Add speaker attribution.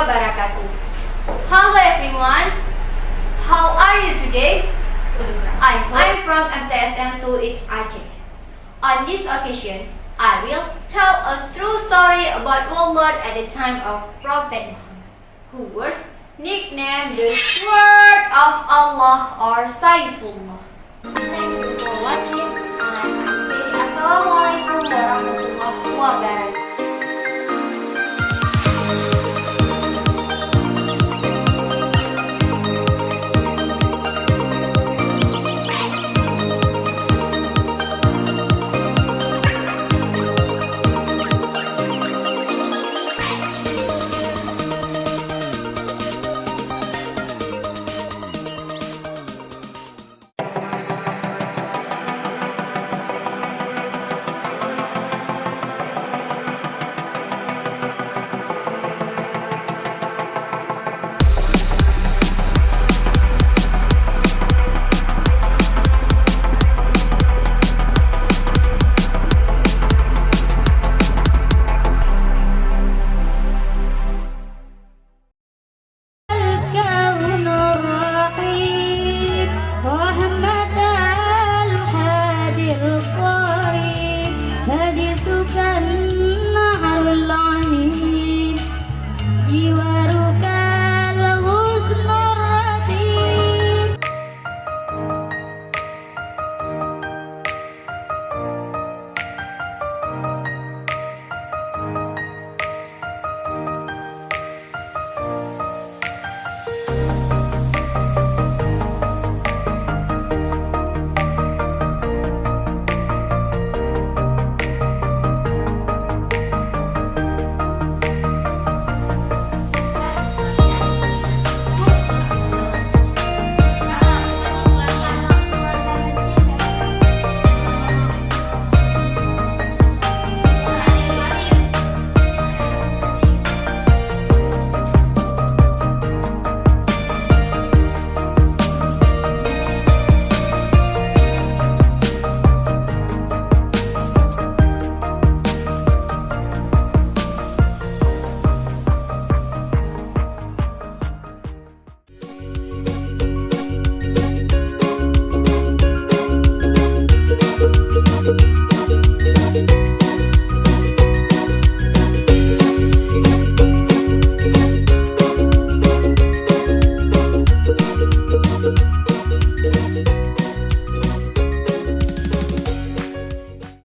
Speaker 1: wabarakatuh. Hello everyone, how are you today? I'm from MTsN to its Aceh. On this occasion, I will tell a true story about one Lord at the time of Prophet Muhammad, who was nicknamed the Sword of Allah or Saifullah. Thank you for watching, and I say Assalamualaikum warahmatullahi wabarakatuh.